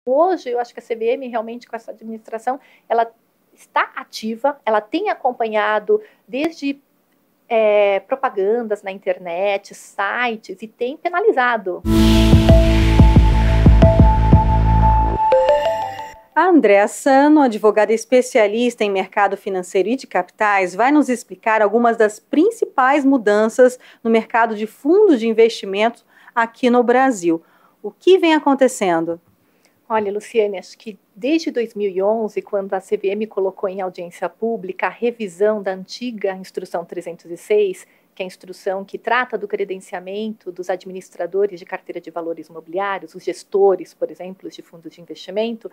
Hoje, eu acho que a CVM realmente, com essa administração, ela está ativa, ela tem acompanhado desde propagandas na internet, sites, e tem penalizado. A Andréa Sano, advogada especialista em mercado financeiro e de capitais, vai nos explicar algumas das principais mudanças no mercado de fundos de investimento aqui no Brasil. O que vem acontecendo? Olha, Luciane, acho que desde 2011, quando a CVM colocou em audiência pública a revisão da antiga Instrução 306, que é a instrução que trata do credenciamento dos administradores de carteira de valores imobiliários, os gestores, por exemplo, de fundos de investimento,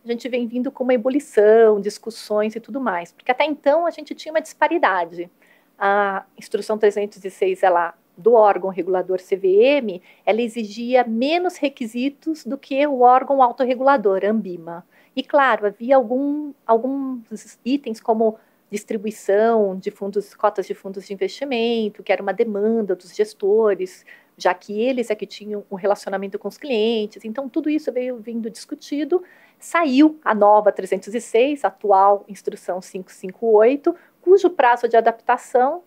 a gente vem vindo com uma ebulição, discussões e tudo mais, porque até então a gente tinha uma disparidade. A Instrução 306, ela, do órgão regulador CVM, ela exigia menos requisitos do que o órgão autorregulador, Anbima. E, claro, havia alguns itens como distribuição de fundos, cotas de fundos de investimento, que era uma demanda dos gestores, já que eles é que tinham um relacionamento com os clientes. Então, tudo isso veio vindo discutido. Saiu a nova 306, a atual Instrução 558, cujo prazo de adaptação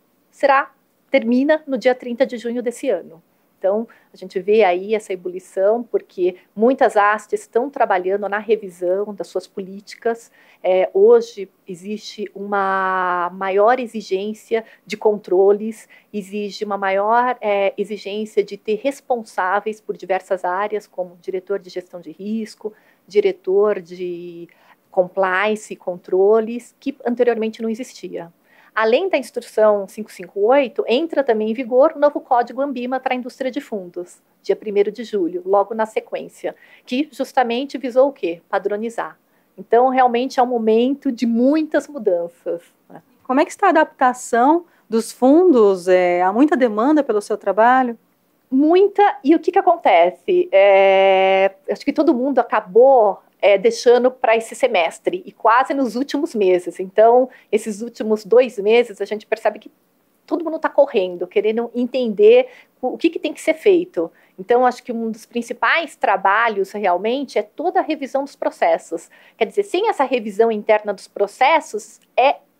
termina no dia 30 de junho desse ano. Então, a gente vê aí essa ebulição, porque muitas hastes estão trabalhando na revisão das suas políticas. Hoje existe uma maior exigência de controles, exige uma maior exigência de ter responsáveis por diversas áreas, como diretor de gestão de risco, diretor de compliance e controles, que anteriormente não existia. Além da Instrução 558, entra também em vigor o novo Código Anbima para a indústria de fundos, dia 1º de julho, logo na sequência, que justamente visou o quê? Padronizar. Então, realmente é um momento de muitas mudanças. Como é que está a adaptação dos fundos? Há muita demanda pelo seu trabalho? Muita, e o que acontece? Acho que todo mundo acabou deixando para esse semestre, e quase nos últimos meses. Então, esses últimos 2 meses, a gente percebe que todo mundo está correndo, querendo entender o que tem que ser feito. Então, acho que um dos principais trabalhos, realmente, é toda a revisão dos processos. Quer dizer, sem essa revisão interna dos processos,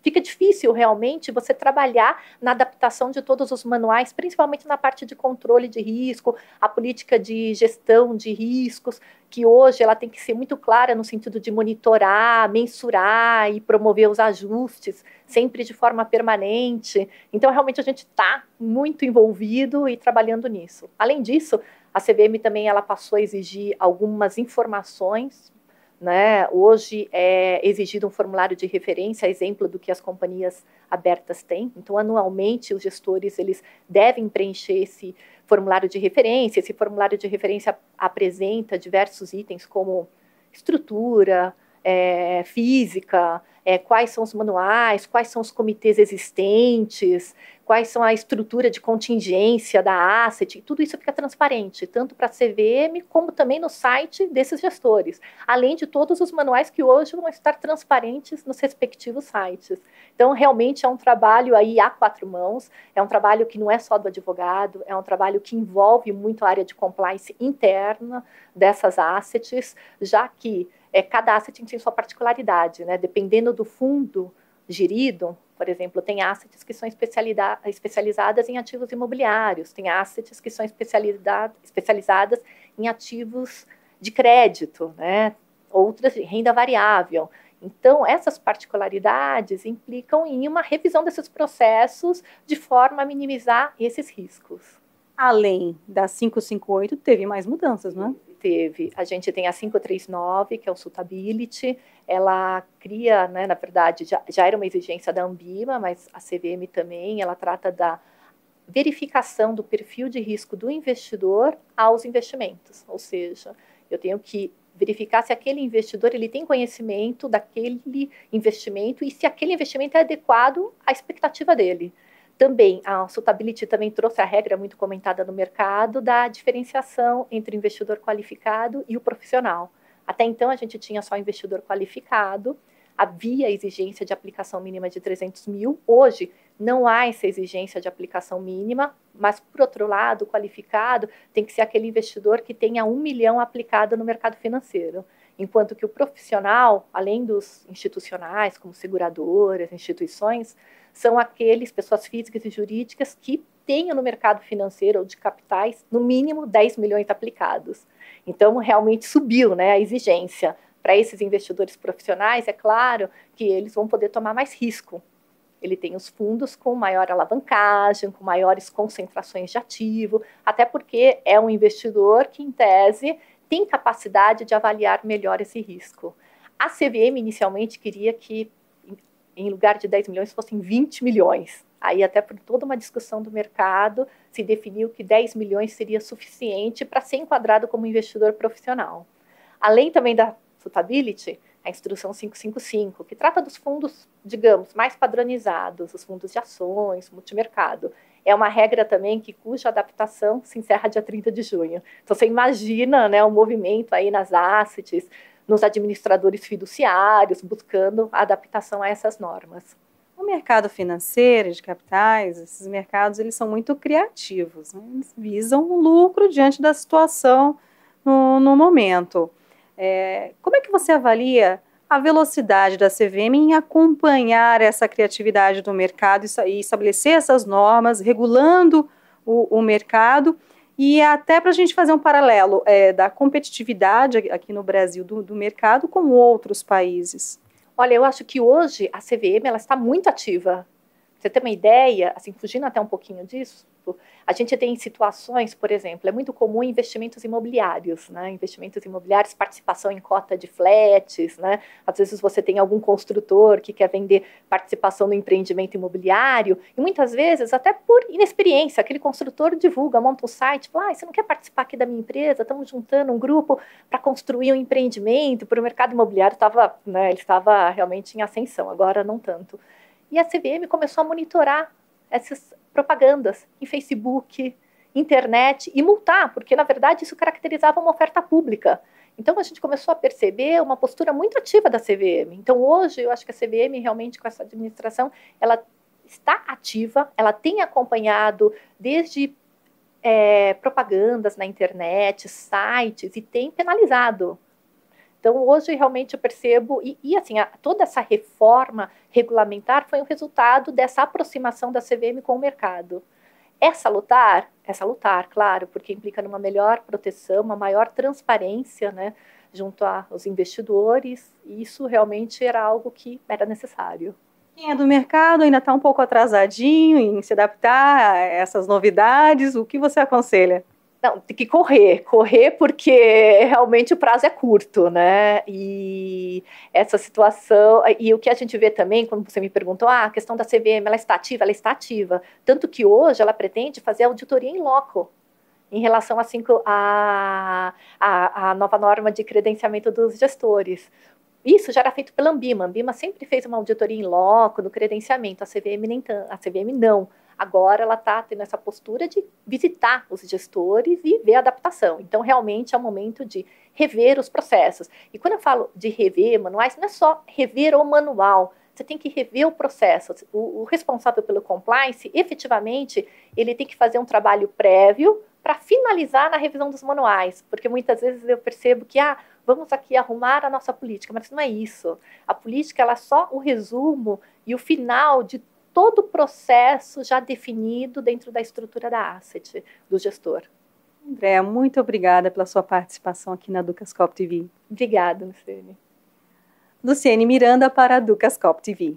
fica difícil realmente você trabalhar na adaptação de todos os manuais, principalmente na parte de controle de risco, a política de gestão de riscos, que hoje ela tem que ser muito clara no sentido de monitorar, mensurar e promover os ajustes, sempre de forma permanente. Então, realmente, a gente está muito envolvido e trabalhando nisso. Além disso, a CVM também ela passou a exigir algumas informações, né? Hoje é exigido um formulário de referência, exemplo do que as companhias abertas têm. Então, anualmente, os gestores eles devem preencher esse formulário de referência. Esse formulário de referência apresenta diversos itens como estrutura, física, quais são os manuais, quais são os comitês existentes, quais são a estrutura de contingência da asset, tudo isso fica transparente, tanto para a CVM como também no site desses gestores, além de todos os manuais que hoje vão estar transparentes nos respectivos sites. Então, realmente é um trabalho aí a 4 mãos, é um trabalho que não é só do advogado, é um trabalho que envolve muito a área de compliance interna dessas assets, já que cada asset tem sua particularidade, né? Dependendo do fundo gerido, por exemplo, tem assets que são especializadas em ativos imobiliários, tem assets que são especializadas em ativos de crédito, né? Outras de renda variável. Então, essas particularidades implicam em uma revisão desses processos de forma a minimizar esses riscos. Além da 558, teve mais mudanças, não é? Teve. A gente tem a 539, que é o Suitability. Ela cria, né, na verdade, já era uma exigência da Anbima, mas a CVM também, ela trata da verificação do perfil de risco do investidor aos investimentos. Ou seja, eu tenho que verificar se aquele investidor ele tem conhecimento daquele investimento e se aquele investimento é adequado à expectativa dele. Também, a Suitability também trouxe a regra muito comentada no mercado da diferenciação entre o investidor qualificado e o profissional. Até então, a gente tinha só investidor qualificado, havia a exigência de aplicação mínima de 300 mil. Hoje, não há essa exigência de aplicação mínima, mas, por outro lado, o qualificado tem que ser aquele investidor que tenha 1 milhão aplicado no mercado financeiro. enquanto que o profissional, além dos institucionais, como seguradoras, instituições, são aqueles, pessoas físicas e jurídicas, que tenham no mercado financeiro ou de capitais, no mínimo 10 milhões aplicados. Então, realmente subiu, né, a exigência. Para esses investidores profissionais, é claro que eles vão poder tomar mais risco. Ele tem os fundos com maior alavancagem, com maiores concentrações de ativo, até porque é um investidor que, em tese, tem capacidade de avaliar melhor esse risco. A CVM inicialmente queria que, em lugar de 10 milhões, fossem 20 milhões. Aí, até por toda uma discussão do mercado, se definiu que 10 milhões seria suficiente para ser enquadrado como investidor profissional. Além também da suitability, a instrução 555, que trata dos fundos, digamos, mais padronizados, os fundos de ações, multimercado. É uma regra também cuja adaptação se encerra dia 30 de junho. Então, você imagina, né, o movimento aí nas assets, nos administradores fiduciários, buscando a adaptação a essas normas. O mercado financeiro de capitais, esses mercados, eles são muito criativos, né? Eles visam o lucro diante da situação no momento. Como é que você avalia a velocidade da CVM em acompanhar essa criatividade do mercado e estabelecer essas normas, regulando o mercado, e até para a gente fazer um paralelo da competitividade aqui no Brasil do mercado com outros países? Olha, eu acho que hoje a CVM ela está muito ativa. Pra você ter uma ideia, assim, fugindo até um pouquinho disso, a gente tem situações, por exemplo, é muito comum investimentos imobiliários, né? Investimentos imobiliários, participação em cota de flats, né? Às vezes você tem algum construtor que quer vender participação no empreendimento imobiliário, e muitas vezes, até por inexperiência, aquele construtor divulga, monta um site, fala, você não quer participar aqui da minha empresa? Estamos juntando um grupo para construir um empreendimento, para o mercado imobiliário estava, né, ele estava realmente em ascensão, agora não tanto. E a CVM começou a monitorar essas propagandas em Facebook, internet, e multar, porque, na verdade, isso caracterizava uma oferta pública. Então, a gente começou a perceber uma postura muito ativa da CVM. Então, hoje, eu acho que a CVM, realmente, com essa administração, ela está ativa, ela tem acompanhado desde propagandas na internet, sites, e tem penalizado. Então, hoje, realmente, eu percebo, assim, toda essa reforma regulamentar foi um resultado dessa aproximação da CVM com o mercado. Essa lutar, claro, porque implica numa melhor proteção, uma maior transparência, né, junto aos investidores, e isso realmente era algo que era necessário. Quem é do mercado ainda está um pouco atrasadinho em se adaptar a essas novidades, o que você aconselha? Não, tem que correr porque realmente o prazo é curto, né? E essa situação, e o que a gente vê também, quando você me perguntou, a questão da CVM, ela está ativa, tanto que hoje ela pretende fazer auditoria em loco, em relação assim, a nova norma de credenciamento dos gestores. Isso já era feito pela Ambima. A Ambima sempre fez uma auditoria em loco, no credenciamento, a CVM não. Agora ela está tendo essa postura de visitar os gestores e ver a adaptação. Então, realmente é o momento de rever os processos. E quando eu falo de rever manuais, não é só rever o manual, você tem que rever o processo. O responsável pelo compliance, efetivamente, ele tem que fazer um trabalho prévio para finalizar na revisão dos manuais, porque muitas vezes eu percebo que, vamos aqui arrumar a nossa política, mas não é isso. A política ela é só o resumo e o final de todo o processo já definido dentro da estrutura da asset, do gestor. Andréa, muito obrigada pela sua participação aqui na Ducascope TV. Obrigada, Luciene. Luciene Miranda para a Ducascope TV.